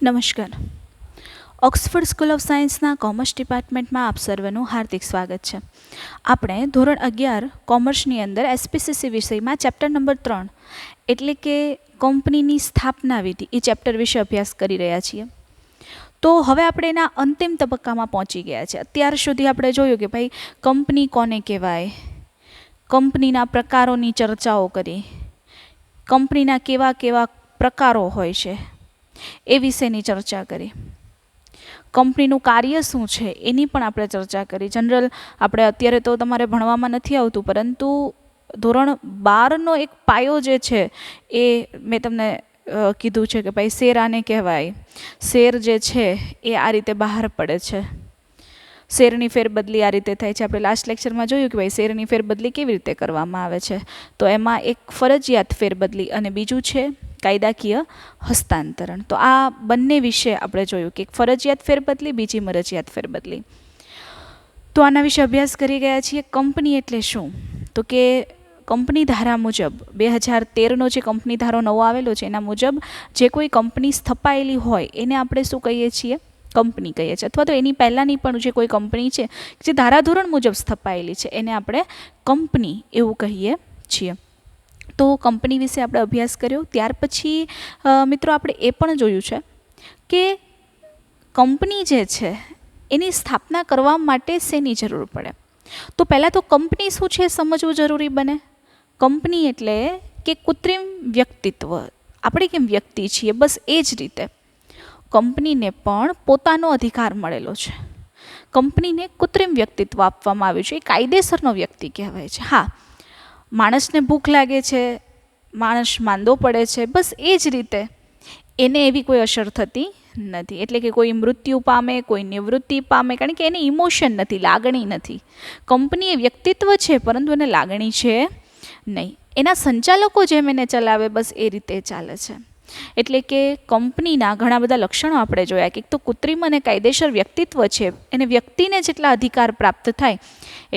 નમસ્કાર. Oxford school of સાયન્સના commerce ડિપાર્ટમેન્ટમાં આપ સર્વનું હાર્દિક સ્વાગત છે. આપણે ધોરણ 11 કોમર્સની અંદર એસપીસીસી વિષયમાં ચેપ્ટર નંબર 3 એટલે કે કંપનીની સ્થાપના વિધિ એ ચેપ્ટર વિશે અભ્યાસ કરી રહ્યા છીએ. તો હવે આપણે એના અંતિમ તબક્કામાં પહોંચી ગયા છે. અત્યાર સુધી આપણે જોયું કે ભાઈ કંપની કોને કહેવાય, કંપનીના પ્રકારોની ચર્ચાઓ કરી, કંપનીના કેવા કેવા પ્રકારો હોય છે એ વિશેની ચર્ચા કરી, કંપનીનું કાર્ય શું છે એની પણ આપણે ચર્ચા કરી. જનરલ આપણે અત્યારે તો તમારે ભણવામાં નથી આવતું, પરંતુ ધોરણ 12નો એક પાયો જે છે એ મેં તમને કીધું છે કે ભાઈ શેર આને કહેવાય, શેર જે છે એ આ રીતે બહાર પડે છે, શેરની ફેરબદલી આ રીતે થાય છે. આપણે લાસ્ટ લેક્ચરમાં જોયું કે ભાઈ શેરની ફેરબદલી કેવી રીતે કરવામાં આવે છે. તો એમાં એક ફરજિયાત ફેરબદલી અને બીજું છે કાયદાકીય હસ્તાંતરણ. તો આ બંને વિશે આપણે જોયું કે એક ફરજિયાત ફેરબદલી, બીજી મરજિયાત ફેરબદલી. તો આના વિશે અભ્યાસ કરી ગયા છીએ. કંપની એટલે શું? તો કે કંપની ધારા મુજબ 2013નો જે કંપની ધારો નવો આવેલો છે એના મુજબ જે કોઈ કંપની સ્થપાયેલી હોય એને આપણે શું કહીએ છીએ? કંપની કહીએ છીએ. અથવા તો એની પહેલાંની પણ જે કોઈ કંપની છે જે ધારાધોરણ મુજબ સ્થપાયેલી છે એને આપણે કંપની એવું કહીએ છીએ. તો કંપની વિશે આપણે અભ્યાસ કર્યો. ત્યાર પછી મિત્રો આપણે એ પણ જોયું છે કે કંપની જે છે એની સ્થાપના કરવા માટે શેની જરૂર પડે. તો પહેલાં તો કંપની શું છે સમજવું જરૂરી બને. કંપની એટલે કે કૃત્રિમ વ્યક્તિત્વ. આપણે કેમ વ્યક્તિ છીએ બસ એ જ રીતે કંપનીને પણ પોતાનો અધિકાર મળેલો છે. કંપનીને કૃત્રિમ વ્યક્તિત્વ આપવામાં આવ્યું છે. એ કાયદેસરનો વ્યક્તિ કહેવાય છે. હા, માણસને ભૂખ લાગે છે, માણસ માંદો પડે છે, બસ એ જ રીતે એને એવી કોઈ અસર થતી નથી. એટલે કે કોઈ મૃત્યુ પામે, કોઈ નિવૃત્તિ પામે, કારણ કે એને ઇમોશન નથી, લાગણી નથી. કંપની એ વ્યક્તિત્વ છે પરંતુ એને લાગણી છે નહીં. એના સંચાલકો જેમ એને ચલાવે બસ એ રીતે ચાલે છે. એટલે કે કંપનીના ઘણા બધા લક્ષણો આપણે જોયા કે એક તો કૃત્રિમ અને કાયદેસર વ્યક્તિત્વ છે. એને વ્યક્તિને જેટલા અધિકાર પ્રાપ્ત થાય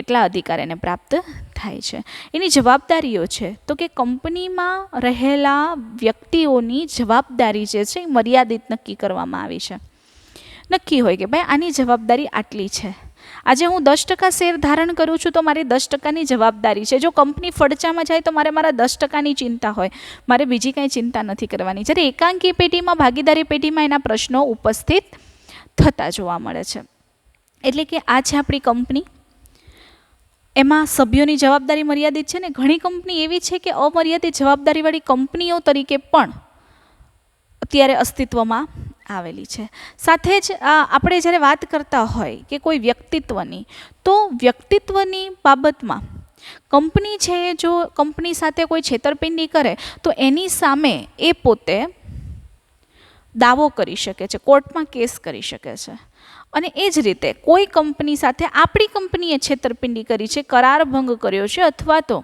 એટલા અધિકાર એને પ્રાપ્ત થાય છે. એની જવાબદારીઓ છે તો કે કંપનીમાં રહેલા વ્યક્તિઓની જવાબદારી જે છે એ મર્યાદિત નક્કી કરવામાં આવી છે. નક્કી હોય કે ભાઈ આની જવાબદારી આટલી છે. આજે હું 10% શેર ધારણ કરું છું તો મારી 10%ની જવાબદારી છે. જો કંપની ફડચામાં જાય તો મારે મારા 10%ની ચિંતા હોય, મારે બીજી કાંઈ ચિંતા નથી કરવાની. જ્યારે એકાંકી પેઢીમાં, ભાગીદારી પેઢીમાં એના પ્રશ્નો ઉપસ્થિત થતા જોવા મળે છે. એટલે કે આ છે આપણી કંપની. એમાં સભ્યોની જવાબદારી મર્યાદિત છે ને ઘણી કંપની એવી છે કે અમર્યાદિત જવાબદારીવાળી કંપનીઓ તરીકે પણ અત્યારે અસ્તિત્વમાં આવેલી છે. સાથે જ આપણે જ્યારે વાત કરતા હોય કે કોઈ વ્યક્તિત્વની, તો વ્યક્તિત્વની બાબતમાં કંપની છે જો કંપની સાથે કોઈ છેતરપિંડી કરે તો એની સામે એ પોતે દાવો કરી શકે છે, કોર્ટમાં કેસ કરી શકે છે. અને એ જ રીતે કોઈ કંપની સાથે આપણી કંપનીએ છેતરપિંડી કરી છે, કરાર ભંગ કર્યો છે અથવા તો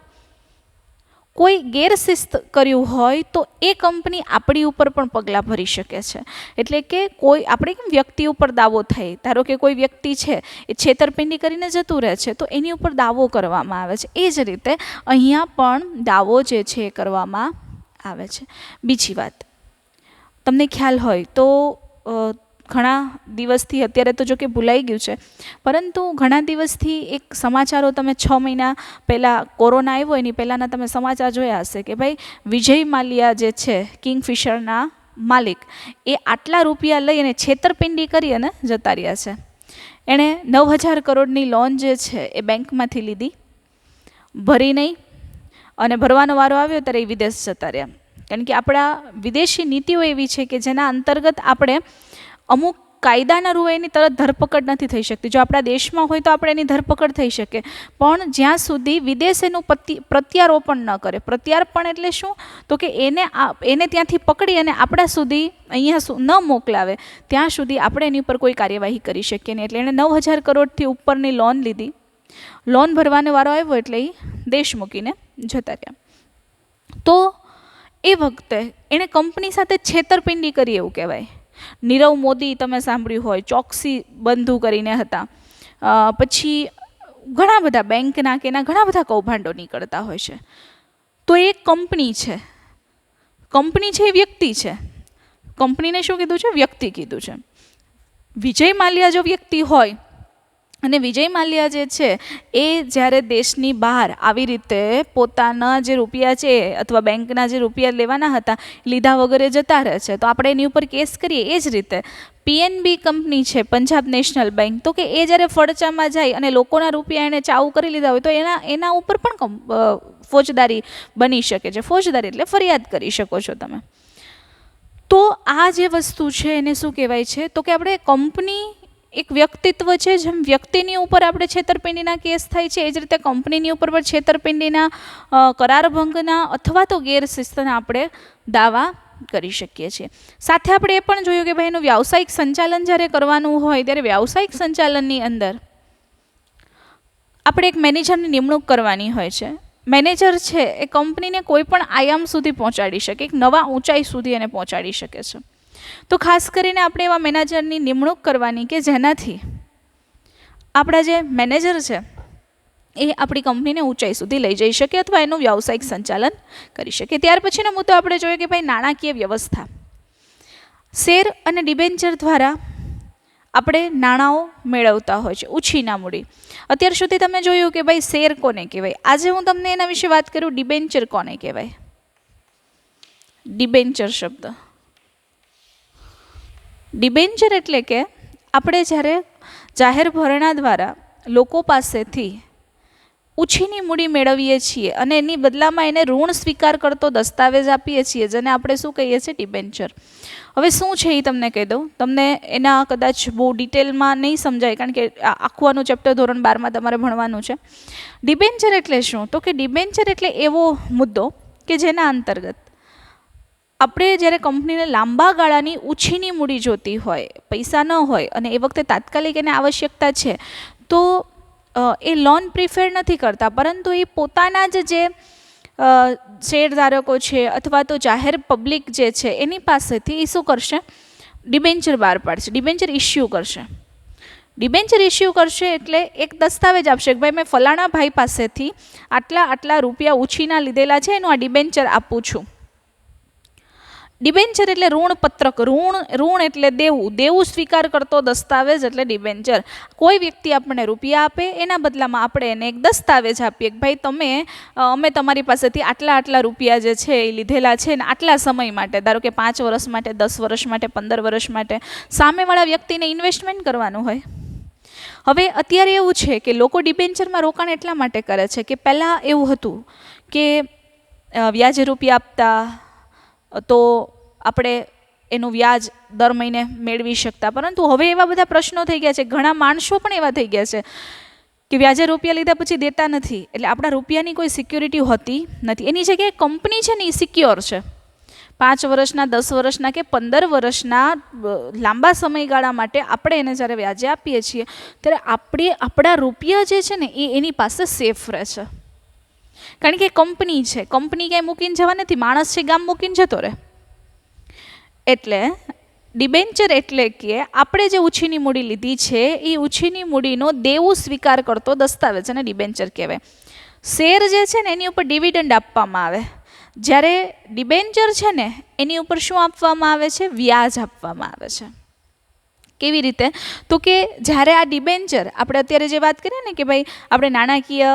કોઈ ગેરશિસ્ત કર્યું હોય તો એ કંપની આપણી ઉપર પણ પગલાં ભરી શકે છે. એટલે કે કોઈ આપણે કેમ વ્યક્તિ ઉપર દાવો થાય, ધારો કે કોઈ વ્યક્તિ છે એ છેતરપિંડી કરીને જતું રહે છે તો એની ઉપર દાવો કરવામાં આવે છે. એ જ રીતે અહીંયા પણ દાવો જે છે એ કરવામાં આવે છે. બીજી વાત, તમને ખ્યાલ હોય તો ઘણા દિવસથી, અત્યારે તો જો કે ભૂલાઈ ગયું છે, પરંતુ ઘણા દિવસથી એક સમાચારો તમે 6 મહિના પહેલાં કોરોના આવ્યો એની પહેલાંના તમે સમાચાર જોયા હશે કે ભાઈ વિજય માલ્યા જે છે કિંગફિશરના માલિક, એ આટલા રૂપિયા લઈ અને છેતરપિંડી કરી અને જતા રહ્યા છે. એણે 9,000 કરોડની લોન જે છે એ બેંકમાંથી લીધી, ભરી નહીં, અને ભરવાનો વારો આવ્યો ત્યારે એ વિદેશ જતા રહ્યા. કારણ કે આપણા વિદેશી નીતિઓ એવી છે કે જેના અંતર્ગત આપણે અમુક કાયદાના રૂએ એની તરત ધરપકડ નથી થઈ શકતી. જો આપણા દેશમાં હોય તો આપણે એની ધરપકડ થઈ શકે, પણ જ્યાં સુધી વિદેશ એનું પ્રત્યારોપણ ન કરે. પ્રત્યાર્પણ એટલે શું? તો કે એને ત્યાંથી પકડી અને આપણા સુધી અહીંયા ન મોકલાવે ત્યાં સુધી આપણે એની ઉપર કોઈ કાર્યવાહી કરી શકીએ નહીં. એટલે એણે 9,000 કરોડથી ઉપરની લોન લીધી. લોન ભરવાનો વારો આવ્યો એટલે એ દેશ મૂકીને જતા રહ્યા. તો એ વખતે એણે કંપની સાથે છેતરપિંડી કરી એવું કહેવાય. નીરવ મોદી તમે સાંભળ્યું હોય, ચોકસી બંધુ કરીને હતા. પછી ઘણા બધા બેંકના કે એના ઘણા બધા કૌભાંડો નીકળતા હોય છે. તો એ કંપની છે, કંપની છે એ વ્યક્તિ છે, કંપનીને શું કીધું છે? વ્યક્તિ કીધું છે. વિજય માલ્યા જો વ્યક્તિ હોય અને વિજય માલ્યા જે છે એ જ્યારે દેશની બહાર આવી રીતે પોતાના જે રૂપિયા છે અથવા બેંકના જે રૂપિયા લેવાના હતા લીધા વગરે જતા રહે છે, તો આપણે એની ઉપર કેસ કરીએ. એ જ રીતે પીએનબી કંપની છે, પંજાબ નેશનલ બેંક, તો કે એ જ્યારે ફડચામાં જાય અને લોકોના રૂપિયા એને ચાઉ કરી લીધા હોય તો એના ઉપર પણ ફોજદારી બની શકે છે. ફોજદારી એટલે ફરિયાદ કરી શકો છો તમે. તો આ જે વસ્તુ છે એને શું કહેવાય છે? તો કે આપણે કંપની એક વ્યક્તિત્વ છે, જેમ વ્યક્તિની ઉપર આપણે છેતરપિંડીના કેસ થાય છે, એ જ રીતે કંપનીની ઉપર પણ છેતરપિંડીના, કરારભંગના અથવા તો ગેરશિસ્તના આપણે દાવા કરી શકીએ છીએ. સાથે આપણે એ પણ જોયું કે ભાઈ એનું વ્યાવસાયિક સંચાલન જ્યારે કરવાનું હોય ત્યારે વ્યાવસાયિક સંચાલનની અંદર આપણે એક મેનેજરની નિમણૂક કરવાની હોય છે. મેનેજર છે એ કંપનીને કોઈ પણ આયામ સુધી પહોંચાડી શકે, એક નવા ઊંચાઈ સુધી એને પહોંચાડી શકે છે. તો ખાસ કરીને આપણે એવા મેનેજરની નિમણૂક કરવાની કે જેનાથી આપણા જે મેનેજર છે એ આપણી કંપનીને ઊંચાઈ સુધી લઈ જઈ શકે અથવા એનું વ્યાવસાયિક સંચાલન કરી શકે. ત્યાર પછીનો મુદ્દો આપણે જોઈએ કે ભાઈ નાણાકીય વ્યવસ્થા. શેર અને ડિબેન્ચર દ્વારા આપણે નાણાંઓ મેળવતા હોય છે, ઉછીના મૂડી. અત્યાર સુધી તમે જોયું કે ભાઈ શેર કોને કહેવાય. આજે હું તમને એના વિશે વાત કરું, ડિબેન્ચર કોને કહેવાય. ડિબેન્ચર શબ્દ, ડિબેન્ચર એટલે કે આપણે જ્યારે જાહેર ભરણા દ્વારા લોકો પાસેથી ઉછીની મૂડી મેળવીએ છીએ અને એની બદલામાં એને ઋણ સ્વીકાર કરતો દસ્તાવેજ આપીએ છીએ, જેને આપણે શું કહીએ છીએ? ડિબેન્ચર. હવે શું છે એ તમને કહી દઉં. તમને એના કદાચ બહુ ડિટેલમાં નહીં સમજાય, કારણ કે આખું આનું ચેપ્ટર ધોરણ 12માં તમારે ભણવાનું છે. ડિબેન્ચર એટલે શું? તો કે ડિબેન્ચર એટલે એવો મુદ્દો કે જેના અંતર્ગત આપણે જ્યારે કંપનીને લાંબા ગાળાની ઉછીની મૂડી જોતી હોય, પૈસા ન હોય અને એ વખતે તાત્કાલિક એને આવશ્યકતા છે, તો એ લોન પ્રિફેર નથી કરતા, પરંતુ એ પોતાના જ જે શેરધારકો છે અથવા તો જાહેર પબ્લિક જે છે એની પાસેથી એ શું કરશે? ડિબેન્ચર બહાર પાડશે, ડિબેન્ચર ઇસ્યુ કરશે. ડિબેન્ચર ઇસ્યુ કરશે એટલે એક દસ્તાવેજ આપશે કે ભાઈ મેં ફલાણા ભાઈ પાસેથી આટલા રૂપિયા ઉછીના લીધેલા છે, એનું આ ડિબેન્ચર આપું છું. ડિબેન્ચર એટલે ઋણ પત્રક, ઋણ એટલે દેવું સ્વીકાર કરતો દસ્તાવેજ એટલે ડિબેન્ચર. કોઈ વ્યક્તિ આપણને રૂપિયા આપે, એના બદલામાં આપણે એને એક દસ્તાવેજ આપીએ કે ભાઈ અમે તમારી પાસેથી આટલા રૂપિયા જે છે એ લીધેલા છે ને આટલા સમય માટે, ધારો કે 5 વર્ષ માટે, 10 વર્ષ માટે, 15 વર્ષ માટે સામેવાળા વ્યક્તિને ઇન્વેસ્ટમેન્ટ કરવાનું હોય. હવે અત્યારે એવું છે કે લોકો ડિબેન્ચરમાં રોકાણ એટલા માટે કરે છે કે પહેલાં એવું હતું કે વ્યાજે રૂપિયા આપતા તો આપણે એનું વ્યાજ દર મહિને મેળવી શકતા, પરંતુ હવે એવા બધા પ્રશ્નો થઈ ગયા છે, ઘણા માણસો પણ એવા થઈ ગયા છે કે વ્યાજે રૂપિયા લીધા પછી દેતા નથી, એટલે આપણા રૂપિયાની કોઈ સિક્યોરિટી હોતી નથી. એની જગ્યાએ કંપની છે ને એ સિક્યોર છે. 5 વર્ષના, 10 વર્ષના કે 15 વર્ષના લાંબા સમયગાળા માટે આપણે એને જ્યારે વ્યાજે આપીએ છીએ ત્યારે આપણા રૂપિયા જે છે ને એ એની પાસે સેફ રહે છે, કારણ કે કંપની છે. કંપની ક્યાંય મૂકીને જવા નથી, માણસ છે ગામ મૂકીને જતો રહે. એટલે ડિબેન્ચર એટલે કે આપણે જે ઉછીની મૂડી લીધી છે એ ઉછીની મૂડીનો દેવું સ્વીકાર કરતો દસ્તાવેજ અને ડિબેન્ચર કહેવાય. શેર જે છે ને એની ઉપર ડિવિડન્ડ આપવામાં આવે, જ્યારે ડિબેન્ચર છે ને એની ઉપર શું આપવામાં આવે છે? વ્યાજ આપવામાં આવે છે. કેવી રીતે? તો કે જ્યારે આ ડિબેન્ચર, આપણે અત્યારે જે વાત કરીએ ને કે ભાઈ આપણે નાણાકીય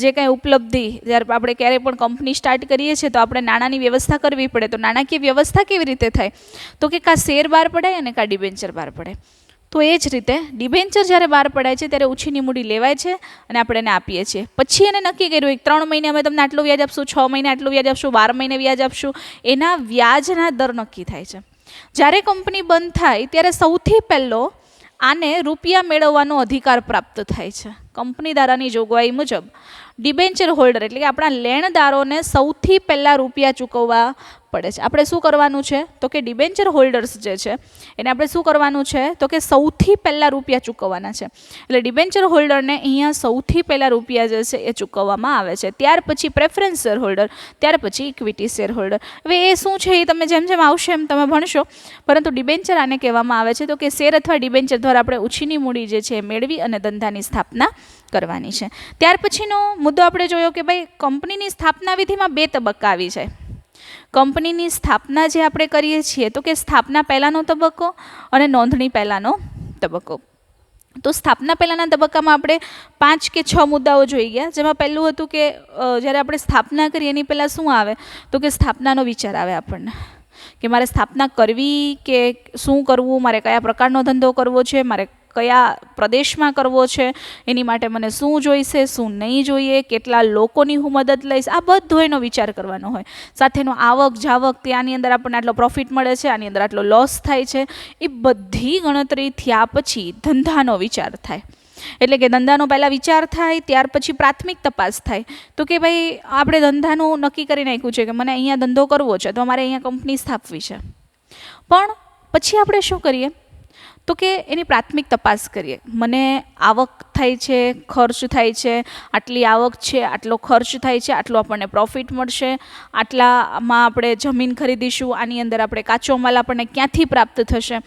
જે કાંઈ ઉપલબ્ધિ, જ્યારે આપણે ક્યારેય પણ કંપની સ્ટાર્ટ કરીએ છીએ તો આપણે નાણાંની વ્યવસ્થા કરવી પડે. તો નાણાકીય વ્યવસ્થા કેવી રીતે થાય? તો કે કાં શેર બહાર પડાય અને કાં ડિબેન્ચર બહાર પડાય. તો એ જ રીતે ડિબેન્ચર જ્યારે બહાર પડાય છે ત્યારે ઉછીની મૂડી લેવાય છે અને આપણે એને આપીએ છીએ. પછી એને નક્કી કર્યું 3 મહિને અમે તમને આટલું વ્યાજ આપશું, 6 મહિને આટલું વ્યાજ આપશું, 12 મહિને વ્યાજ આપશું. એના વ્યાજના દર નક્કી થાય છે. જ્યારે કંપની બંધ થાય ત્યારે સૌથી પહેલો આને રૂપિયા મેળવવાનો અધિકાર પ્રાપ્ત થાય છે. કંપની ધારાની જોગવાઈ મુજબ ડિબેન્ચર હોલ્ડર એટલે કે આપણા લેણદારોને સૌથી પહેલાં રૂપિયા ચૂકવવા પડે છે. આપણે શું કરવાનું છે? તો કે ડિબેન્ચર હોલ્ડર્સ જે છે એને આપણે શું કરવાનું છે? તો કે સૌથી પહેલાં રૂપિયા ચૂકવવાના છે. એટલે ડિબેન્ચર હોલ્ડરને અહીંયા સૌથી પહેલાં રૂપિયા જે છે એ ચૂકવવામાં આવે છે. ત્યાર પછી પ્રેફરન્સ શેર હોલ્ડર, ત્યાર પછી ઇક્વિટી શેર હોલ્ડર. હવે એ શું છે એ તમે જેમ જેમ આવશે એમ તમે ભણશો, પરંતુ ડિબેન્ચર આને કહેવામાં આવે છે. તો કે શેર અથવા ડિબેન્ચર દ્વારા આપણે ઉછીની મૂડી જે છે એ મેળવી અને ધંધાની સ્થાપના કરવાની છે. ત્યાર પછીનો મુદ્દો આપણે જોયો કે ભાઈ કંપનીની સ્થાપના વિધિમાં 2 તબક્કા આવી જાય. કંપનીની સ્થાપના જે આપણે કરીએ છીએ તો કે સ્થાપના પહેલાંનો તબક્કો અને નોંધણી પહેલાંનો તબક્કો. તો સ્થાપના પહેલાંના તબક્કામાં આપણે 5 કે 6 મુદ્દાઓ જોઈ ગયા, જેમાં પહેલું હતું કે જ્યારે આપણે સ્થાપના કરીએ એની પહેલાં શું આવે તો કે સ્થાપનાનો વિચાર આવે આપણને કે મારે સ્થાપના કરવી કે શું કરવું, મારે કયા પ્રકારનો ધંધો કરવો છે, મારે કયા પ્રદેશમાં કરવો છે, એની માટે મને શું જોઈશે, શું નહીં જોઈએ, કેટલા લોકોની હું મદદ લઈશ, આ બધો એનો વિચાર કરવાનો હોય. સાથેનો આવક જાવક, ત્યાંની અંદર આપણને આટલો પ્રોફિટ મળે છે, આની અંદર આટલો લોસ થાય છે, એ બધી ગણતરી થયા પછી ધંધાનો વિચાર થાય. એટલે કે ધંધાનો પહેલાં વિચાર થાય, ત્યાર પછી પ્રાથમિક તપાસ થાય. તો કે ભાઈ આપણે ધંધાનું નક્કી કરી નાખ્યું છે કે મને અહીંયા ધંધો કરવો છે, તો અમારે અહીંયા કંપની સ્થાપવી છે. પણ પછી આપણે શું કરીએ તો કે એની પ્રાથમિક તપાસ કરીએ. મને આવક થાય છે, ખર્ચ થાય છે, આટલી આવક છે, આટલો ખર્ચ થાય છે, આટલો આપણને પ્રોફિટ મળશે, આટલામાં આપણે જમીન ખરીદીશું, આની અંદર આપણે કાચો માલ આપણને ક્યાંથી પ્રાપ્ત થશે,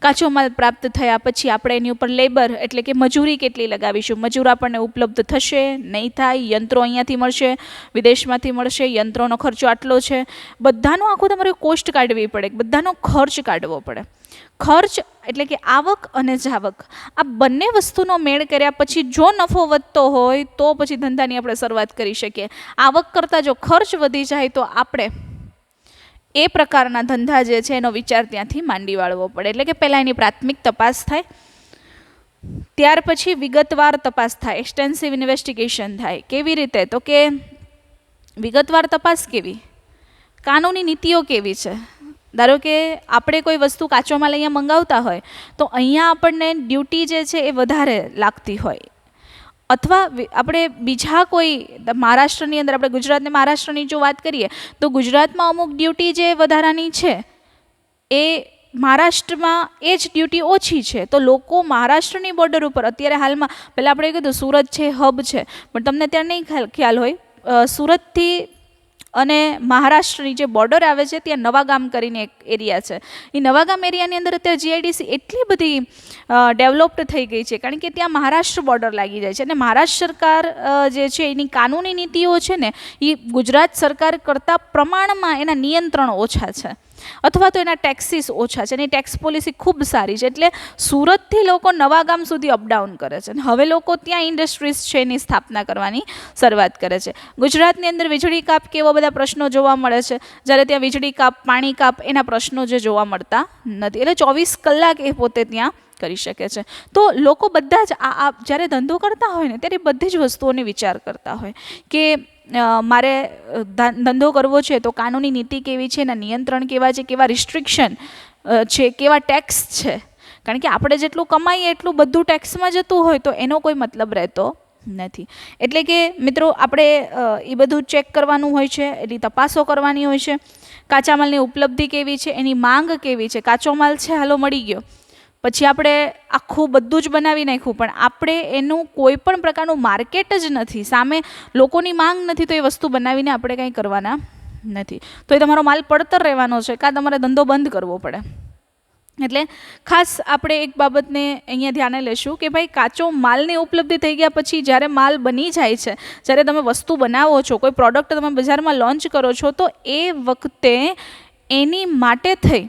કાચો માલ પ્રાપ્ત થયા પછી આપણે એની ઉપર લેબર એટલે કે મજૂરી કેટલી લગાવીશું, મજૂર આપણને ઉપલબ્ધ થશે નહીં થાય, યંત્રો અહીંયાથી મળશે, વિદેશમાંથી મળશે, યંત્રોનો ખર્ચો આટલો છે, બધાનો આખો તમારે કોસ્ટ કાઢવી પડે, બધાનો ખર્ચ કાઢવો પડે. ખર્ચ એટલે કે આવક અને જાવક, આ બંને વસ્તુનો મેળ કર્યા પછી જો નફો વધતો હોય તો પછી ધંધાની આપણે શરૂઆત કરી શકીએ. આવક કરતાં જો ખર્ચ વધી જાય તો આપણે એ પ્રકારના ધંધા જે છે એનો વિચાર ત્યાંથી માંડી વાળવો પડે. એટલે કે પહેલાં એની પ્રાથમિક તપાસ થાય, ત્યાર પછી વિગતવાર તપાસ થાય, એક્સટેન્સિવ ઇન્વેસ્ટિગેશન થાય. કેવી રીતે તો કે વિગતવાર તપાસ કેવી, કાનૂની નીતિઓ કેવી છે. ધારો કે આપણે કોઈ વસ્તુ કાચો માલ અહીંયા મંગાવતા હોય તો અહીંયા આપણને ડ્યુટી જે છે એ વધારે લાગતી હોય, અથવા આપણે બીજા કોઈ મહારાષ્ટ્રની અંદર, આપણે ગુજરાત ને મહારાષ્ટ્રની જો વાત કરીએ તો ગુજરાતમાં અમુક ડ્યુટી જે વધારાની છે એ મહારાષ્ટ્રમાં એ જ ડ્યુટી ઓછી છે. તો લોકો મહારાષ્ટ્રની બોર્ડર ઉપર અત્યારે હાલમાં, પહેલાં આપણે કીધું સુરત છે હબ છે, પણ તમને ત્યારે નહીં ખ્યાલ હોય, સુરતથી અને મહારાષ્ટ્રની જે બોર્ડર આવે છે ત્યાં નવાગામ કરીને એક એરિયા છે. એ નવાગામ એરિયાની અંદર અત્યારે જીઆઈડીસી એટલી બધી ડેવલપ્ડ થઈ ગઈ છે કારણ કે ત્યાં મહારાષ્ટ્ર બોર્ડર લાગી જાય છે, અને મહારાષ્ટ્ર સરકાર જે છે એની કાનૂની નીતિઓ છે ને એ ગુજરાત સરકાર કરતાં પ્રમાણમાં એના નિયંત્રણ ઓછા છે, અથવા તો એના ટેક્સીસ ઓછા છે, એની ટેક્સ પોલિસી ખૂબ સારી છે. એટલે સુરતથી લોકો નવાગામ સુધી અપડાઉન કરે છે, અને હવે લોકો ત્યાં ઇન્ડસ્ટ્રીઝ છે એની સ્થાપના કરવાની શરૂઆત કરે છે. ગુજરાતની અંદર વીજળી કાપ કે એવા બધા પ્રશ્નો જોવા મળે છે, જ્યારે ત્યાં વીજળી કાપ, પાણી કાપ એના પ્રશ્નો જે જોવા મળતા નથી. એટલે 24 કલાક એ પોતે ત્યાં કરી શકે છે. તો લોકો બધા જ આ જ્યારે ધંધો કરતા હોય ને ત્યારે બધી જ વસ્તુઓને વિચાર કરતા હોય કે મારે ધંધો કરવો છે તો કાનૂની નીતિ કેવી છે, એના નિયંત્રણ કેવા છે, કેવા રિસ્ટ્રિક્શન છે, કેવા ટેક્સ છે. કારણ કે આપણે જેટલું કમાઈએ એટલું બધું ટેક્સમાં જતું હોય તો એનો કોઈ મતલબ રહેતો નથી. એટલે કે મિત્રો આપણે એ બધું ચેક કરવાનું હોય છે, એની તપાસો કરવાની હોય છે. કાચા માલની ઉપલબ્ધિ કેવી છે, એની માંગ કેવી છે. કાચો માલ છે હાલો મળી ગયો, પછી આપણે આખું બધું જ બનાવી નાખ્યું, પણ આપણે એનું કોઈ પણ પ્રકારનું માર્કેટ જ નથી, સામે લોકોની માંગ નથી, તો એ વસ્તુ બનાવીને આપણે કંઈ કરવાના નથી. તો એ તમારો માલ પડતર રહેવાનો છે, કાં તમારે ધંધો બંધ કરવો પડે. એટલે ખાસ આપણે એક બાબતને અહીંયા ધ્યાને લેશું કે ભાઈ કાચો માલની ઉપલબ્ધિ થઈ ગયા પછી જ્યારે માલ બની જાય છે, જ્યારે તમે વસ્તુ બનાવો છો, કોઈ પ્રોડક્ટ તમે બજારમાં લોન્ચ કરો છો, તો એ વખતે એની માટે થઈ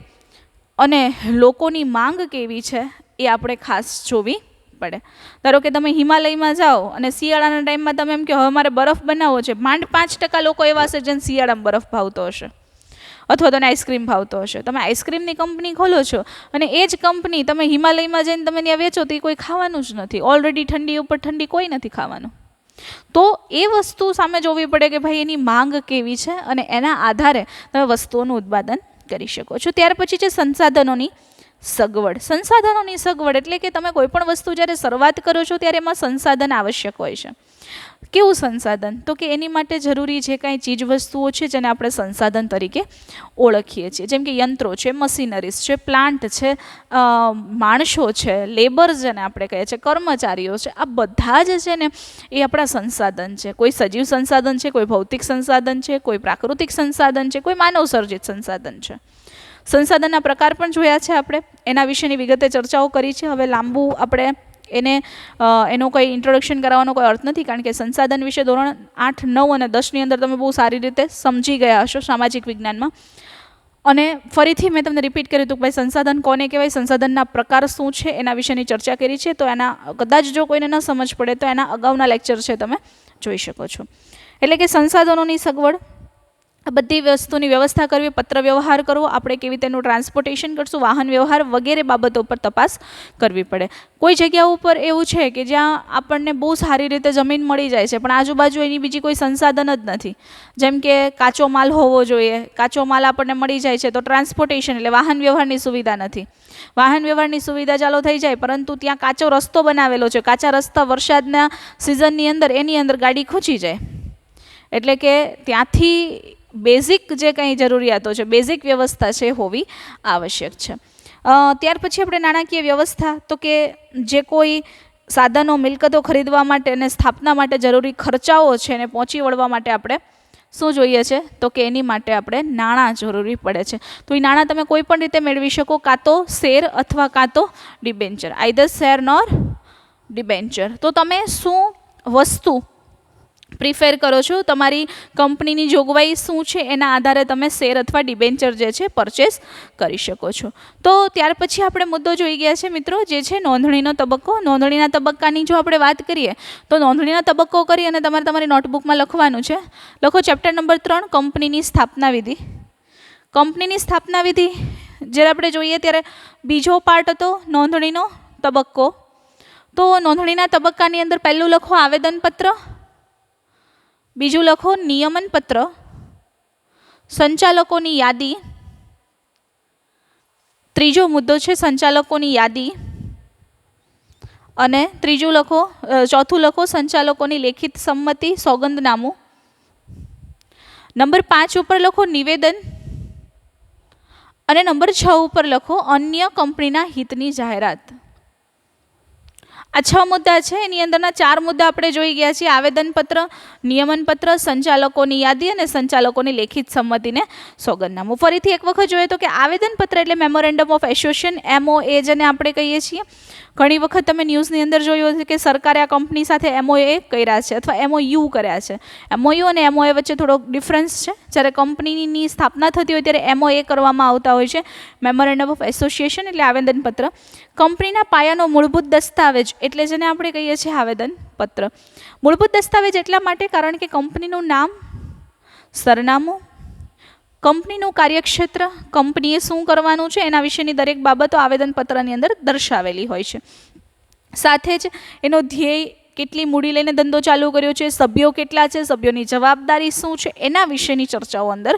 અને લોકોની માંગ કેવી છે એ આપણે ખાસ જોવી પડે. ધારો કે તમે હિમાલયમાં જાઓ અને શિયાળાના ટાઈમમાં તમે એમ કે હવે મારે બરફ બનાવવો છે, માંડ 5% લોકો એવા હશે જેને શિયાળામાં બરફ ભાવતો હશે, અથવા તો આઈસ્ક્રીમ ભાવતો હશે. તમે આઈસ્ક્રીમની કંપની ખોલો છો અને એ જ કંપની તમે હિમાલયમાં જઈને તમે ત્યાં વેચો તો એ કોઈ ખાવાનું જ નથી. ઓલરેડી ઠંડી ઉપર ઠંડી કોઈ નથી ખાવાનું. તો એ વસ્તુ સામે જોવી પડે કે ભાઈ એની માંગ કેવી છે, અને એના આધારે તમે વસ્તુઓનું ઉત્પાદન કરી શકો છો. ત્યાર પછી છે સંસાધનોની સગવડ. સંસાધનોની સગવડ એટલે કે તમે કોઈ પણ વસ્તુ જ્યારે શરૂઆત કરો છો ત્યારે એમાં સંસાધન આવશ્યક હોય છે. કેવું સંસાધન? તો કે એની માટે જરૂરી જે કાંઈ ચીજ વસ્તુઓ છે જેને આપણે સંસાધન તરીકે ઓળખીએ છીએ, જેમ કે યંત્રો છે, મશીનરીઝ છે, પ્લાન્ટ છે, માણસો છે, લેબર જેને આપણે કહીએ છીએ, કર્મચારીઓ છે, આ બધા જ છે ને એ આપણા સંસાધન છે. કોઈ સજીવ સંસાધન છે, કોઈ ભૌતિક સંસાધન છે, કોઈ પ્રાકૃતિક સંસાધન છે, કોઈ માનવ સર્જિત સંસાધન છે. સંસાધનના પ્રકાર પણ જોયા છે આપણે, એના વિશેની વિગતે ચર્ચાઓ કરી છે. હવે લાંબુ આપણે એને એનો કોઈ ઇન્ટ્રોડક્શન કરાવવાનો કોઈ અર્થ નથી, કારણ કે સંસાધન વિશે ધોરણ 8, 9 અને 10ની અંદર તમે બહુ સારી રીતે સમજી ગયા હશો સામાજિક વિજ્ઞાનમાં. અને ફરીથી મેં તમને રિપીટ કર્યું હતું કે ભાઈ સંસાધન કોને કહેવાય, સંસાધનના પ્રકાર શું છે એના વિશેની ચર્ચા કરી છે. તો એના કદાચ જો કોઈને ન સમજ પડે તો એના અગાઉના લેક્ચર છે તમે જોઈ શકો છો. એટલે કે સંસાધનોની સગવડ, આ બધી વસ્તુની વ્યવસ્થા કરવી, પત્ર વ્યવહાર કરવો, આપણે કેવી રીતે એનું ટ્રાન્સપોર્ટેશન કરશું, વાહન વ્યવહાર વગેરે બાબતો પર તપાસ કરવી પડે. કોઈ જગ્યા ઉપર એવું છે કે જ્યાં આપણને બહુ સારી રીતે જમીન મળી જાય છે પણ આજુબાજુ એની બીજી કોઈ સંસાધન જ નથી, જેમ કે કાચો માલ હોવો જોઈએ, કાચો માલ આપણને મળી જાય છે તો ટ્રાન્સપોર્ટેશન એટલે વાહન વ્યવહારની સુવિધા નથી. વાહન વ્યવહારની સુવિધા ચાલુ થઈ જાય પરંતુ ત્યાં કાચો રસ્તો બનાવેલો છે, કાચા રસ્તા વરસાદના સિઝનની અંદર એની અંદર ગાડી ખૂંચી જાય, એટલે કે ત્યાંથી બેઝિક જે કંઈ જરૂરિયાતો છે, બેઝિક વ્યવસ્થા છે હોવી આવશ્યક છે. ત્યાર પછી આપણે નાણાકીય વ્યવસ્થા, તો કે જે કોઈ સાધનો મિલકતો ખરીદવા માટે અને સ્થાપના માટે જરૂરી ખર્ચાઓ છે એને પહોંચી વળવા માટે આપણે શું જોઈએ છે, તો કે એની માટે આપણે નાણાં જરૂરી પડે છે. તો એ નાણાં તમે કોઈ પણ રીતે મેળવી શકો, કાં તો શેર અથવા કાં તો ડિબેન્ચર, આઈધર શેર નોર ડિબેન્ચર. તો તમે શું વસ્તુ પ્રિફેર કરો છો, તમારી કંપનીની જોગવાઈ શું છે એના આધારે તમે શેર અથવા ડિબેન્ચર જે છે પરચેસ કરી શકો છો. તો ત્યાર પછી આપણે મુદ્દો જોઈ ગયા છે મિત્રો, જે છે નોંધણીનો તબક્કો. નોંધણીના તબક્કાની જો આપણે વાત કરીએ તો નોંધણીનો તબક્કો કરી અને તમારે તમારી નોટબુકમાં લખવાનું છે. લખો ચેપ્ટર નંબર 3, કંપનીની સ્થાપના વિધિ. કંપનીની સ્થાપના વિધિ જ્યારે આપણે જોઈએ ત્યારે બીજો પાર્ટ હતો નોંધણીનો તબક્કો. તો નોંધણીના તબક્કાની અંદર પહેલું લખો આવેદનપત્ર, બીજું લખો નિયમન પત્ર, સંચાલકોની યાદી, ત્રીજો મુદ્દો છે સંચાલકોની યાદી, અને ચોથું લખો સંચાલકોની લેખિત સંમતિ સોગંદનામું. નંબર 5 ઉપર લખો નિવેદન, અને નંબર 6 ઉપર લખો અન્ય કંપનીના હિતની જાહેરાત. આ 6 મુદ્દા છે, એની અંદરના 4 મુદ્દા આપણે જોઈ ગયા છીએ, આવેદનપત્ર, નિયમનપત્ર, સંચાલકોની યાદી અને સંચાલકોની લેખિત સંમતિને સોગંદનામું. ફરીથી એક વખત જોઈએ તો કે આવેદનપત્ર એટલે મેમોરેન્ડમ ઓફ એસોસિએશન, MOA જેને આપણે કહીએ છીએ. ઘણી વખત તમે ન્યૂઝની અંદર જોયું હશે કે સરકારે આ કંપની સાથે MOA કર્યા છે અથવા MOU કર્યા છે. MOU અને MOA વચ્ચે થોડો ડિફરન્સ છે. જ્યારે કંપનીની સ્થાપના થતી હોય ત્યારે MOA કરવામાં આવતા હોય છે, મેમોરેન્ડમ ઓફ એસોસિએશન એટલે આવેદનપત્ર. કંપનીના પાયાનો મૂળભૂત દસ્તાવેજ એટલે જેને આપણે કહીએ છીએ આવેદનપત્ર. મૂળભૂત દસ્તાવેજ એટલા માટે કારણ કે કંપનીનું નામ, સરનામું, કંપનીનું કાર્યક્ષેત્ર, કંપનીએ શું કરવાનું છે એના વિશેની દરેક બાબતો આવેદનપત્રની અંદર દર્શાવેલી હોય છે. સાથે જ એનો ધ્યેય, કેટલી મૂડી લઈને ધંધો ચાલુ કર્યો છે, સભ્યો કેટલા છે, સભ્યોની જવાબદારી શું છે, એના વિશેની ચર્ચાઓ અંદર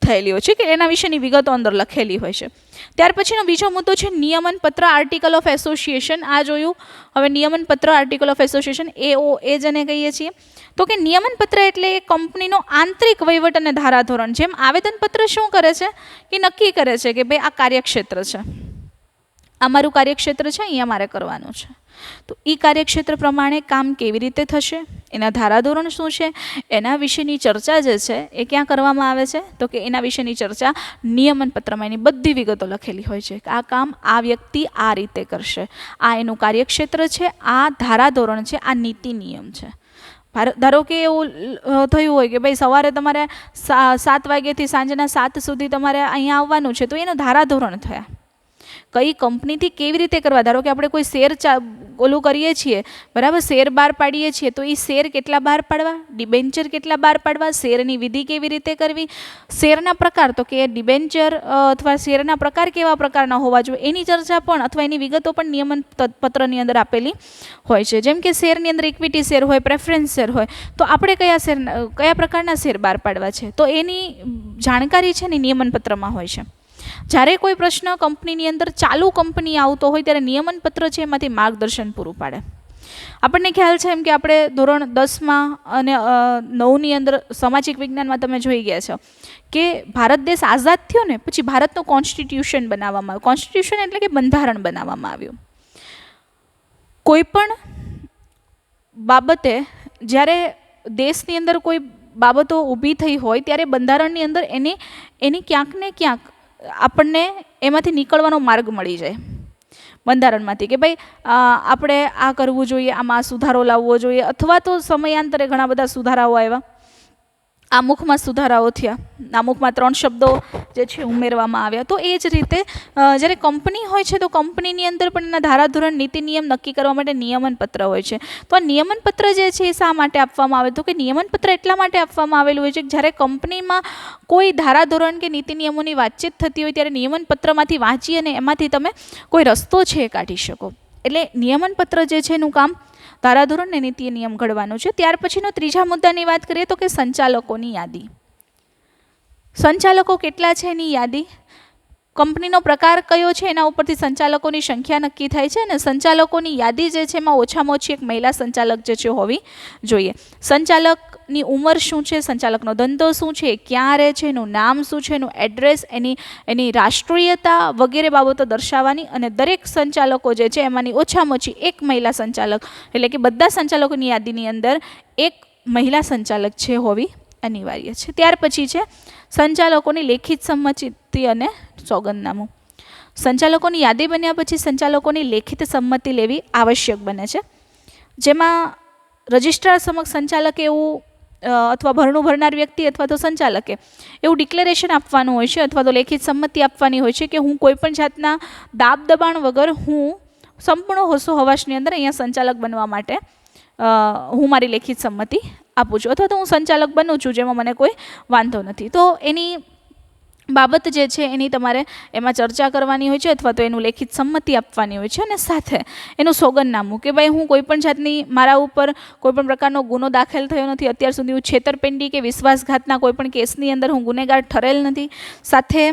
થયેલી હોય છે કે એના વિશેની વિગતો અંદર લખેલી હોય છે. ત્યાર પછીનો બીજો મુદ્દો છે નિયમન પત્ર, આર્ટિકલ ઓફ એસોસિએશન. આ જોયું. હવે નિયમન પત્ર, આર્ટિકલ ઓફ એસોસિએશન, AOA જેને કહીએ છીએ. તો કે નિયમન પત્ર એટલે કંપનીનો આંતરિક વહીવટ અને ધારાધોરણ. જેમ આવેદનપત્ર શું કરે છે કે નક્કી કરે છે કે ભાઈ આ કાર્યક્ષેત્ર છે, આ મારું કાર્યક્ષેત્ર છે, અહીંયા મારે કરવાનું છે. તો એ કાર્યક્ષેત્ર પ્રમાણે કામ કેવી રીતે થશે, એના ધારાધોરણ શું છે, એના વિશેની ચર્ચા જે છે એ ક્યાં કરવામાં આવે છે, તો કે એના વિશેની ચર્ચા નિયમન પત્રમાં એની બધી વિગતો લખેલી હોય છે કે આ કામ આ વ્યક્તિ આ રીતે કરશે, આ એનું કાર્યક્ષેત્ર છે, આ ધારાધોરણ છે, આ નીતિ નિયમ છે. ધારો કે એવું થયું હોય કે ભાઈ સવારે તમારે 7 વાગ્યાથી સાંજના 7 સુધી તમારે અહીંયા આવવાનું છે, તો એનું ધારાધોરણ થયા. કઈ કંપનીથી કેવી રીતે કરવા, ધારો કે આપણે કોઈ શેર ઓલું કરીએ છીએ, બરાબર, શેર બહાર પાડીએ છીએ, તો એ શેર કેટલા બહાર પાડવા, ડિબેન્ચર કેટલા બહાર પાડવા, શેરની વિધિ કેવી રીતે કરવી, શેરના પ્રકાર, તો કે ડિબેન્ચર અથવા શેરના પ્રકાર કેવા પ્રકારના હોવા જોઈએ, એની ચર્ચા પણ અથવા એની વિગતો પણ નિયમન પત્રની અંદર આપેલી હોય છે. જેમ કે શેરની અંદર ઇક્વિટી શેર હોય, પ્રેફરન્સ શેર હોય, તો આપણે કયા પ્રકારના શેર બહાર પાડવા છે, તો એની જાણકારી છે ને નિયમન પત્રમાં હોય છે. જ્યારે કોઈ પ્રશ્ન કંપનીની અંદર ચાલુ કંપની આવતો હોય ત્યારે નિયમન પત્ર છે એમાંથી માર્ગદર્શન પૂરું પાડે. આપણને ખ્યાલ છે એમ કે આપણે ધોરણ 10માં અને 9ની અંદર સામાજિક વિજ્ઞાનમાં તમે જોઈ ગયા છો કે ભારત દેશ આઝાદ થયો ને પછી ભારતનું કોન્સ્ટિટ્યુશન બનાવવામાં આવ્યું. કોન્સ્ટિટ્યુશન એટલે કે બંધારણ બનાવવામાં આવ્યું. કોઈ પણ બાબતે જ્યારે દેશની અંદર કોઈ બાબતો ઊભી થઈ હોય ત્યારે બંધારણની અંદર એની ક્યાંક ને ક્યાંક આપણને એમાંથી નીકળવાનો માર્ગ મળી જાય. બંધારણમાંથી કે ભાઈ આપણે આ કરવું જોઈએ, આમાં સુધારો લાવવો જોઈએ, અથવા તો સમયાંતરે ઘણા બધા સુધારાઓ આવ્યા, આમુખમાં સુધારાઓ થયા, આમુખમાં 3 શબ્દો જે છે ઉમેરવામાં આવ્યા. તો એ જ રીતે જ્યારે કંપની હોય છે તો કંપનીની અંદર પણ એના ધારાધોરણ નીતિ નિયમ નક્કી કરવા માટે નિયમન પત્ર હોય છે. તો આ નિયમન પત્ર જે છે એ શા માટે આપવામાં આવે? તો કે નિયમન પત્ર એટલા માટે આપવામાં આવેલું હોય છે કે જ્યારે કંપનીમાં કોઈ ધારાધોરણ કે નીતિ નિયમોની વાતચીત થતી હોય ત્યારે નિયમન પત્રમાંથી વાંચી અને એમાંથી તમે કોઈ રસ્તો છે એ કાઢી શકો. એટલે નિયમન પત્ર જે છે એનું કામ ધારાધોરણ ને નીતિ નિયમ ઘડવાનું છે. ત્યાર પછીનો ત્રીજા મુદ્દાની વાત કરીએ તો કે સંચાલકોની યાદી. સંચાલકો કેટલા છે એની યાદી, કંપનીનો પ્રકાર કયો છે એના ઉપરથી સંચાલકોની સંખ્યા નક્કી થાય છે, અને સંચાલકોની યાદી જે છે એમાં ઓછામાં ઓછી એક મહિલા સંચાલક જે છે હોવી જોઈએ. સંચાલકની ઉંમર શું છે, સંચાલકનો ધંધો શું છે, ક્યાં રહે છે, એનું નામ શું છે, એનું એડ્રેસ, એની રાષ્ટ્રીયતા વગેરે બાબતો દર્શાવવાની, અને દરેક સંચાલકો જે છે એમાંની ઓછામાં ઓછી એક મહિલા સંચાલક, એટલે કે બધા સંચાલકોની યાદીની અંદર એક મહિલા સંચાલક છે હોવી અનિવાર્ય છે. ત્યાર પછી છે સંચાલકોની લેખિત સંમતિ અને સોગંદનામું. સંચાલકોની યાદી બન્યા પછી સંચાલકોની લેખિત સંમતિ લેવી આવશ્યક બને છે, જેમાં રજિસ્ટ્રાર સમક્ષ સંચાલકે એવું અથવા ભરણું ભરનાર વ્યક્તિ અથવા તો સંચાલકે એવું ડિક્લેરેશન આપવાનું હોય છે અથવા તો લેખિત સંમતિ આપવાની હોય છે કે હું કોઈપણ જાતના દાબ દબાણ વગર હું સંપૂર્ણ હોશો હવાશની અંદર અહીંયા સંચાલક બનવા માટે હું મારી લેખિત સંમતિ આપું છું, અથવા તો હું સંચાલક બનું છું જેમાં મને કોઈ વાંધો નથી. તો એની બાબત જે છે એની તમારે એમાં ચર્ચા કરવાની હોય છે અથવા તો એનું લેખિત સંમતિ આપવાની હોય છે, અને સાથે એનું સોગંદનામું કે ભાઈ હું કોઈપણ જાતની મારા ઉપર કોઈપણ પ્રકારનો ગુનો દાખલ થયો નથી, અત્યાર સુધી હું છેતરપિંડી કે વિશ્વાસઘાતના કોઈપણ કેસની અંદર હું ગુનેગાર ઠરેલ નથી, સાથે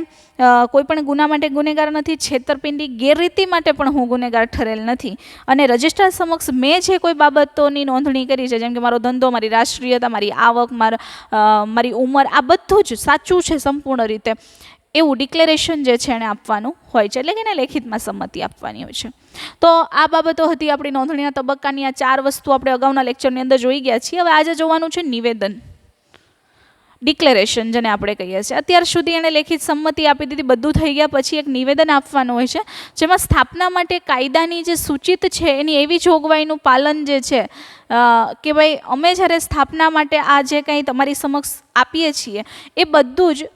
કોઈપણ ગુના માટે ગુનેગાર નથી, છેતરપિંડી ગેરરીતિ માટે પણ હું ગુનેગાર ઠરેલ નથી, અને રજિસ્ટ્રાર સમક્ષ મેં જે કોઈ બાબતોની નોંધણી કરી છે જેમ કે મારો ધંધો, મારી રાષ્ટ્રીયતા, મારી આવક, મારી ઉંમર, આ બધું જ સાચું છે સંપૂર્ણ રીતે, એવું ડિક્લેરેશન જે છે એને આપવાનું હોય છે, એટલે કે એને લેખિતમાં સંમતિ આપવાની હોય છે. તો આ બાબતો હતી આપણી નોંધણીના તબક્કાની. આ 4 વસ્તુ આપણે અગાઉના લેક્ચરની અંદર જોઈ ગયા છીએ. હવે આજે જોવાનું છે નિવેદન, ડિક્લેરેશન જેને આપણે કહીએ છીએ. અત્યાર સુધી એણે લેખિત સંમતિ આપી દીધી, બધું થઈ ગયા પછી એક નિવેદન આપવાનું હોય છે જેમાં સ્થાપના માટે કાયદાની જે સૂચિત છે એની એવી જોગવાઈનું પાલન જે છે કે ભાઈ અમે જ્યારે સ્થાપના માટે આ જે કંઈ તમારી સમક્ષ આપીએ છીએ એ બધું જ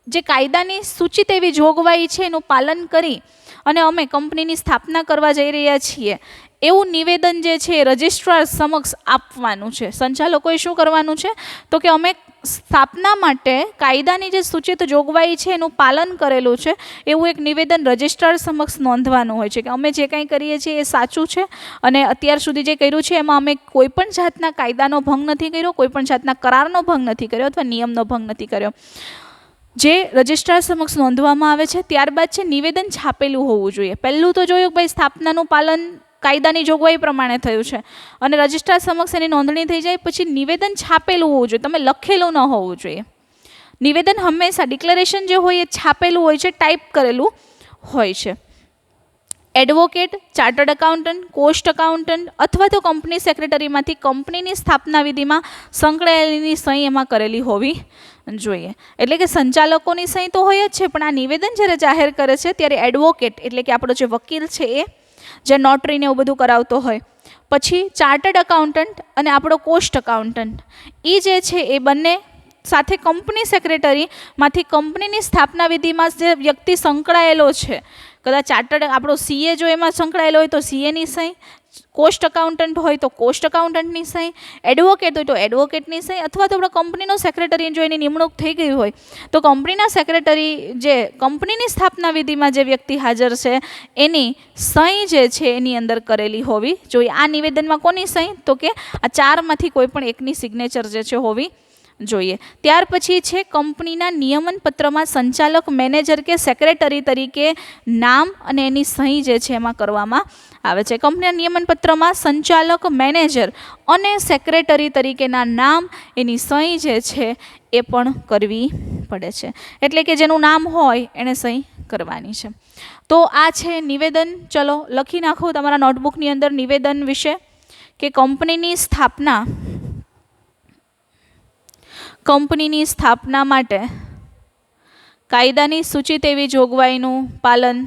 જે કાયદાની સૂચિત એવી જોગવાઈ છે એનું પાલન કરી અને અમે કંપનીની સ્થાપના કરવા જઈ રહ્યા છીએ એવું નિવેદન જે છે એ રજિસ્ટ્રાર સમક્ષ આપવાનું છે. સંચાલકોએ શું કરવાનું છે તો કે અમે સ્થાપના માટે કાયદાની જે સૂચિત જોગવાઈ છે એનું પાલન કરેલું છે એવું એક નિવેદન રજિસ્ટ્રાર સમક્ષ નોંધવાનું હોય છે કે અમે જે કંઈ કરીએ છીએ એ સાચું છે અને અત્યાર સુધી જે કર્યું છે એમાં અમે કોઈપણ જાતના કાયદાનો ભંગ નથી કર્યો, કોઈપણ જાતના કરારનો ભંગ નથી કર્યો અથવા નિયમનો ભંગ નથી કર્યો, જે રજિસ્ટ્રાર સમક્ષ નોંધવામાં આવે છે. ત્યારબાદ છે નિવેદન છાપેલું હોવું જોઈએ. પહેલું તો જોયું ભાઈ સ્થાપનાનું પાલન કાયદાની જોગવાઈ પ્રમાણે થયું છે અને રજિસ્ટ્રાર સમક્ષ એની નોંધણી થઈ જાય પછી નિવેદન છાપેલું હોવું જોઈએ, તમે લખેલું ન હોવું જોઈએ. નિવેદન હંમેશા ડિક્લેરેશન જે હોય એ છાપેલું હોય છે, ટાઈપ કરેલું હોય છે. Advocate, chartered accountant, cost accountant અથવા તો કંપની સેક્રેટરીમાંથી કંપનીની સ્થાપના વિધિમાં સંકળાયેલીની સહી એમાં કરેલી હોવી જોઈએ. એટલે કે સંચાલકોની સહી તો હોય જ છે, પણ આ નિવેદન જ્યારે જાહેર કરે છે ત્યારે એડવોકેટ એટલે કે આપણો જે વકીલ છે એ જે નોટરીને એવું બધું કરાવતો હોય, પછી ચાર્ટર્ડ એકાઉન્ટન્ટ અને આપણો કોસ્ટ એકાઉન્ટન્ટ એ જે છે એ બંને સાથે કંપની સેક્રેટરીમાંથી કંપનીની સ્થાપના વિધિમાં જે વ્યક્તિ સંકળાયેલો છે, કદાચ ચાર્ટર્ડ આપણો સીએ જો એમાં સંકળાયેલો હોય તો સીએની સહી, કોસ્ટ એકાઉન્ટન્ટ હોય તો કોસ્ટ એકાઉન્ટન્ટની સહી, એડવોકેટ હોય તો એડવોકેટની સહી, અથવા તો આપણો કંપનીનો સેક્રેટરી જો એની નિમણૂક થઈ ગઈ હોય તો કંપનીના સેક્રેટરી જે કંપનીની સ્થાપના વિધિમાં જે વ્યક્તિ હાજર છે એની સહી જે છે એની અંદર કરેલી હોવી જોઈએ. આ નિવેદનમાં કોની સહી તો કે આ 4માંથી કોઈ પણ એકની સિગ્નેચર જે છે હોવી જોઈએ. ત્યાર પછી છે કંપનીના નિયમન પત્રમાં સંચાલક, મેનેજર કે સેક્રેટરી તરીકે નામ અને એની સહી જે છે એમાં કરવામાં આવે છે. કંપનીના નિયમન પત્રમાં સંચાલક, મેનેજર અને સેક્રેટરી તરીકેના નામ, એની સહી જે છે એ પણ કરવી પડે છે. એટલે કે જેનું નામ હોય એને સહી કરવાની છે. તો આ છે નિવેદન. ચલો લખી નાખો તમારા નોટબુકની અંદર નિવેદન વિશે કે કંપનીની સ્થાપના માટે કાયદાની સૂચિત એવી જોગવાઈનું પાલન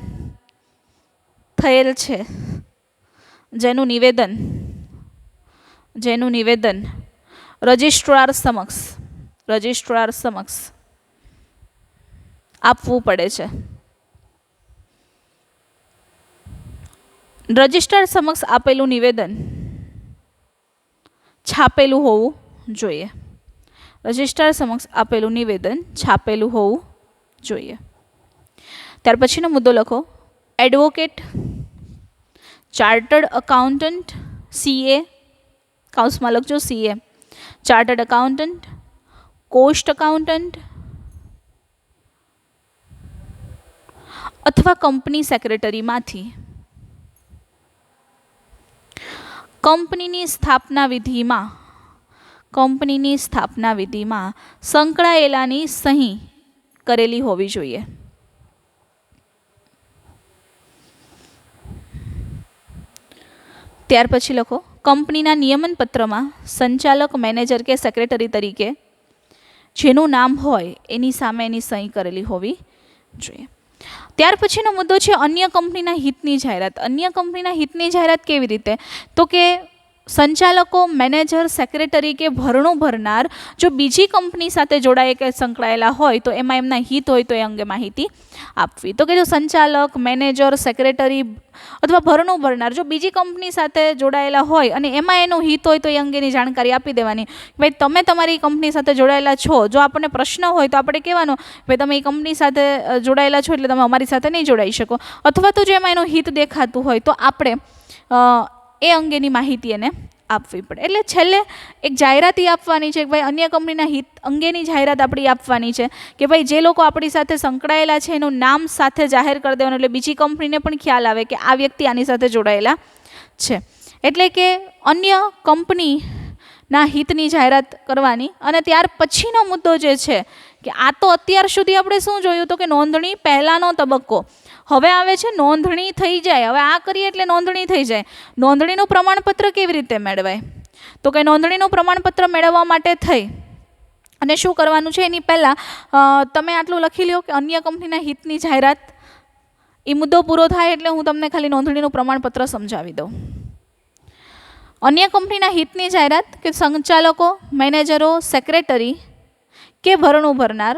થયેલ છે, જેનું નિવેદન રજિસ્ટ્રાર સમક્ષ આપવું પડે છે. રજિસ્ટ્રાર સમક્ષ આપેલું નિવેદન છાપેલું હોવું જોઈએ. રજિસ્ટ્રાર સમક્ષ આપેલું નિવેદન છાપેલું હોવું જોઈએ. ત્યાર પછીનો મુદ્દો લખો. એડવોકેટ, ચાર્ટર્ડ અકાઉન્ટન્ટ, CA કાઉન્સમાં લખજો CA, chartered accountant, cost accountant અથવા કંપની સેક્રેટરીમાંથી કંપનીની સ્થાપના વિધિમાં સંકળાયેલાની સહી કરેલી હોવી જોઈએ. ત્યાર પછી લખો. કંપનીના નિયમન પત્રમાં સંચાલક, મેનેજર કે સેક્રેટરી તરીકે જેનું નામ હોય એની સામે એની સહી કરેલી હોવી જોઈએ. ત્યાર પછીનો મુદ્દો છે અન્ય કંપનીના હિતની જાહેરાત. અન્ય કંપનીના હિતની જાહેરાત કેવી રીતે? તો કે સંચાલકો, મેનેજર, સેક્રેટરી કે ભરણું ભરનાર જો બીજી કંપની સાથે જોડાય કે સંકળાયેલા હોય તો એમાં એમના હિત હોય તો એ અંગે માહિતી આપવી. તો કે જો સંચાલક, મેનેજર, સેક્રેટરી અથવા ભરણું ભરનાર જો બીજી કંપની સાથે જોડાયેલા હોય અને એમાં એનું હિત હોય તો એ અંગેની જાણકારી આપી દેવાની. ભાઈ તમે તમારી કંપની સાથે જોડાયેલા છો, જો આપણને પ્રશ્ન હોય તો આપણે કહેવાનું ભાઈ તમે એ કંપની સાથે જોડાયેલા છો એટલે તમે અમારી સાથે નહીં જોડાઈ શકો. અથવા તો જો એમાં એનું હિત દેખાતું હોય તો આપણે એ અંગેની માહિતી એને આપવી પડે. એટલે છેલ્લે એક જાહેરાત આપવાની છે કે ભાઈ અન્ય કંપનીના હિત અંગેની જાહેરાત આપણી આપવાની છે કે ભાઈ જે લોકો આપણી સાથે સંકળાયેલા છે એનું નામ સાથે જાહેર કરી દેવાનું, એટલે બીજી કંપનીને પણ ખ્યાલ આવે કે આ વ્યક્તિ આની સાથે જોડાયેલા છે. એટલે કે અન્ય કંપનીના હિતની જાહેરાત કરવાની. અને ત્યાર પછીનો મુદ્દો જે છે કે આ તો અત્યાર સુધી આપણે શું જોયું તો કે નોંધણી પહેલાંનો તબક્કો. હવે આવે છે નોંધણી થઈ જાય. હવે આ કરીએ એટલે નોંધણી થઈ જાય. નોંધણીનું પ્રમાણપત્ર કેવી રીતે મેળવાય? તો કે નોંધણીનું પ્રમાણપત્ર મેળવવા માટે થઈ અને શું કરવાનું છે એની પહેલાં તમે આટલું લખી લો કે અન્ય કંપનીના હિતની જાહેરાત. એ મુદ્દો પૂરો થાય એટલે હું તમને ખાલી નોંધણીનું પ્રમાણપત્ર સમજાવી દઉં. અન્ય કંપનીના હિતની જાહેરાત કે સંચાલકો, મેનેજરો, સેક્રેટરી કે ભરણું ભરનાર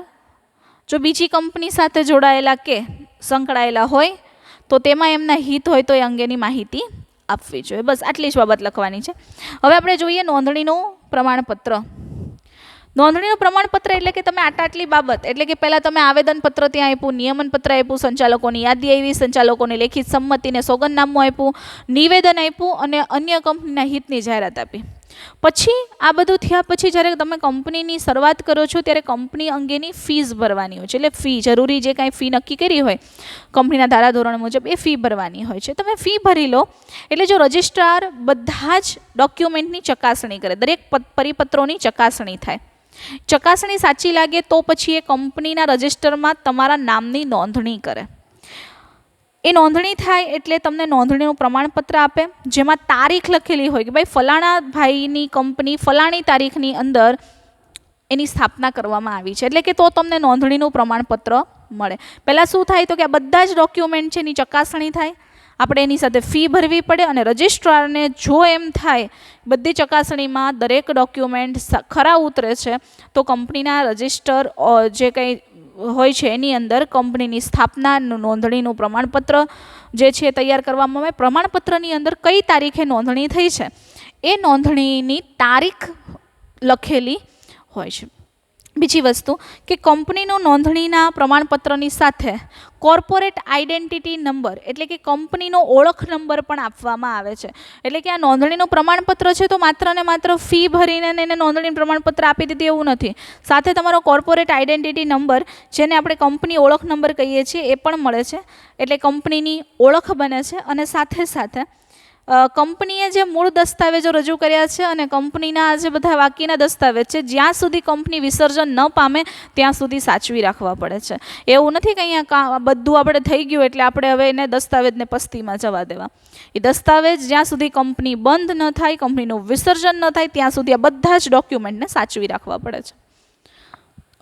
જો બીજી કંપની સાથે જોડાયેલા કે સંકળાયેલા હોય તો તેમાં એમના હિત હોય તો એ અંગેની માહિતી આપવી જોઈએ. બસ આટલી જ બાબત લખવાની છે. હવે આપણે જોઈએ નોંધણીનું પ્રમાણપત્ર. નોંધણીનું પ્રમાણપત્ર એટલે કે તમે આટલી બાબત એટલે કે પહેલાં તમે આવેદનપત્ર ત્યાં આપ્યું, નિયમનપત્ર આપ્યું, સંચાલકોની યાદી આવી, સંચાલકોની લેખિત સંમતિને સોગંદનામું આપ્યું, નિવેદન આપ્યું અને અન્ય કંપનીના હિતની જાહેરાત આપી. પછી આ બધું થયા પછી જ્યારે તમે કંપનીની શરૂઆત કરો છો ત્યારે કંપની અંગેની ફીસ ભરવાની હોય છે. એટલે ફી જરૂરી જે કાંઈ ફી નક્કી કરી હોય કંપનીના ધારાધોરણ મુજબ એ ફી ભરવાની હોય છે. તમે ફી ભરી લો એટલે જો રજિસ્ટ્રાર બધા જ ડોક્યુમેન્ટની ચકાસણી કરે, દરેક પરિપત્રોની ચકાસણી થાય. ચકાસણી સાચી લાગે તો પછી એ કંપનીના રજિસ્ટરમાં તમારા નામની નોંધણી કરે. એ નોંધણી થાય એટલે તમને નોંધણીનું પ્રમાણપત્ર આપે જેમાં તારીખ લખેલી હોય કે ભાઈ ફલાણા ભાઈની કંપની ફલાણી તારીખની અંદર એની સ્થાપના કરવામાં આવી છે. એટલે કે તો તમને નોંધણીનું પ્રમાણપત્ર મળે. પહેલાં શું થાય તો કે આ બધા જ ડોક્યુમેન્ટ છે એની ચકાસણી થાય, આપણે એની સાથે ફી ભરવી પડે અને રજિસ્ટ્રારને જો એમ થાય બધી ચકાસણીમાં દરેક ડોક્યુમેન્ટ ખરા ઉતરે છે તો કંપનીના રજિસ્ટર જે કંઈ હોય છે એની અંદર કંપનીની સ્થાપના નોંધણીનું પ્રમાણપત્ર જે છે તૈયાર કરવામાં આવે. પ્રમાણપત્રની અંદર કઈ તારીખે નોંધણી થઈ છે એ નોંધણીની તારીખ લખેલી હોય છે. બીજી વસ્તુ કે કંપનીનું નોંધણીના પ્રમાણપત્રની સાથે કોર્પોરેટ આઇડેન્ટિટી નંબર એટલે કે કંપનીનો ઓળખ નંબર પણ આપવામાં આવે છે. એટલે કે આ નોંધણીનું પ્રમાણપત્ર છે તો માત્ર ને માત્ર ફી ભરીને એને નોંધણીનું પ્રમાણપત્ર આપી દીધું એવું નથી. સાથે તમારો કોર્પોરેટ આઇડેન્ટિટી નંબર જેને આપણે કંપની ઓળખ નંબર કહીએ છીએ એ પણ મળે છે. એટલે કંપનીની ઓળખ બને છે અને સાથે સાથે કંપનીએ જે મૂળ દસ્તાવેજો રજૂ કર્યા છે અને કંપનીના જે બધા બાકીના દસ્તાવેજ છે જ્યાં સુધી કંપની વિસર્જન ન પામે ત્યાં સુધી સાચવી રાખવા પડે છે. એવું નથી કે અહીંયા બધું આપણે થઈ ગયું એટલે આપણે હવે એને દસ્તાવેજને પસ્તીમાં જવા દેવા. એ દસ્તાવેજ જ્યાં સુધી કંપની બંધ ન થાય, કંપનીનું વિસર્જન ન થાય ત્યાં સુધી આ બધા જ ડોક્યુમેન્ટને સાચવી રાખવા પડે છે.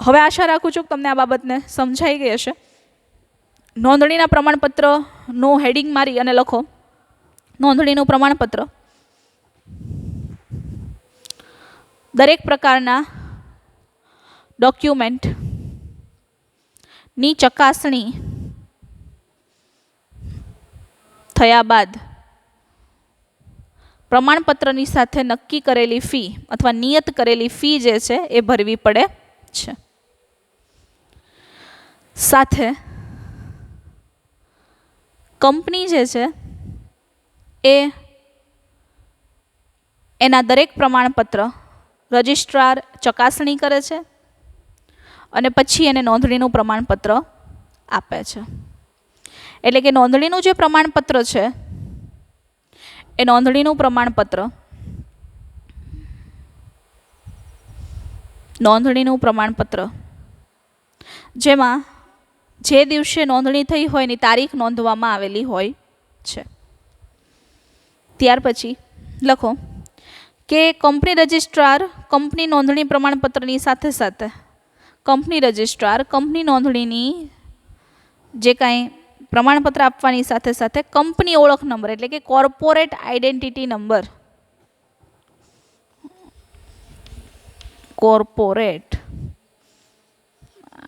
હવે આશા રાખું છું કે તમને આ બાબતને સમજાઈ ગઈ હશે. નોંધણીના પ્રમાણપત્રનું હેડિંગ મારી અને લખો નોંધણીનું પ્રમાણપત્ર દરેક પ્રકારના ડોક્યુમેન્ટની ચકાસણી થયા બાદ પ્રમાણપત્રની સાથે નક્કી કરેલી ફી અથવા નિયત કરેલી ફી જે છે એ ભરવી પડે છે. સાથે કંપની જે છે એ એના દરેક પ્રમાણપત્ર રજિસ્ટ્રાર ચકાસણી કરે છે અને પછી એને નોંધણીનું પ્રમાણપત્ર આપે છે. એટલે કે નોંધણીનું જે પ્રમાણપત્ર છે એ નોંધણીનું પ્રમાણપત્ર જેમાં જે દિવસે નોંધણી થઈ હોય એની તારીખ નોંધવામાં આવેલી હોય છે. ત્યાર પછી લખો કે કંપની રજિસ્ટ્રાર કંપની નોંધણી પ્રમાણપત્રની સાથે સાથે કંપની રજિસ્ટ્રાર કંપની નોંધણીની જે કાંઈ પ્રમાણપત્ર આપવાની સાથે સાથે કંપની ઓળખ નંબર એટલે કે corporate identity number corporate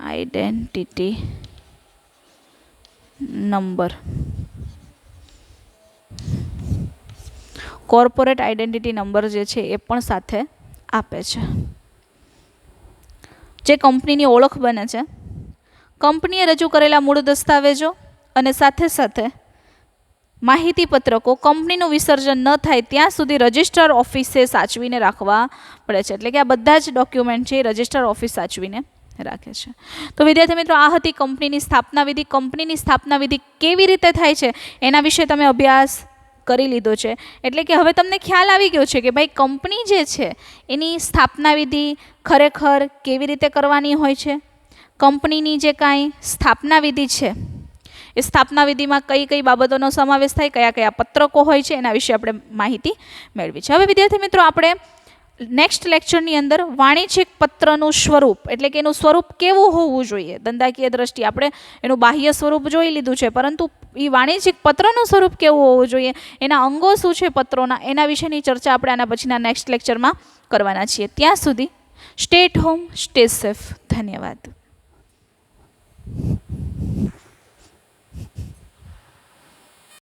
identity number જે છે એ પણ સાથે આપે છે. જે કંપનીની ઓળખ બને છે. કંપનીએ રજૂ કરેલા મૂળ દસ્તાવેજો અને સાથે સાથે માહિતી પત્રકો કંપનીનું વિસર્જન ન થાય ત્યાં સુધી રજિસ્ટર ઓફિસે સાચવીને રાખવા પડે છે. એટલે કે આ બધા જ ડોક્યુમેન્ટ છે એ રજિસ્ટર ઓફિસ સાચવીને રાખે છે. તો વિદ્યાર્થી મિત્રો આ હતી કંપનીની સ્થાપના વિધિ. કંપનીની સ્થાપના વિધિ કેવી રીતે થાય છે એના વિશે તમે અભ્યાસ કરી લીધો છે. એટલે કે હવે તમને ખ્યાલ આવી ગયો છે કે ભાઈ કંપની જે છે એની સ્થાપના વિધિ ખરેખર કેવી રીતે કરવાની હોય છે. કંપનીની જે કાંઈ સ્થાપના વિધિ છે એ સ્થાપના વિધિમાં કઈ કઈ બાબતોનો સમાવેશ થાય, કયા કયા પત્રકો હોય છે એના વિશે આપણે માહિતી મેળવી છે. હવે વિદ્યાર્થી મિત્રો આપણે નેક્સ્ટ લેક્ચરની અંદર વાણિજ્યિક પત્રનું સ્વરૂપ એટલે કે એનું સ્વરૂપ કેવું હોવું જોઈએ ધંધાકીય દ્રષ્ટિએ આપણે એનું બાહ્ય સ્વરૂપ જોઈ લીધું છે, પરંતુ એ વાણિજ્યિક પત્રનું સ્વરૂપ કેવું હોવું જોઈએ, એના અંગો શું છે પત્રોના, એના વિશેની ચર્ચા આપણે આના પછીના નેક્સ્ટ લેક્ચરમાં કરવાના છીએ. ત્યાં સુધી stay at home, stay safe. ધન્યવાદ.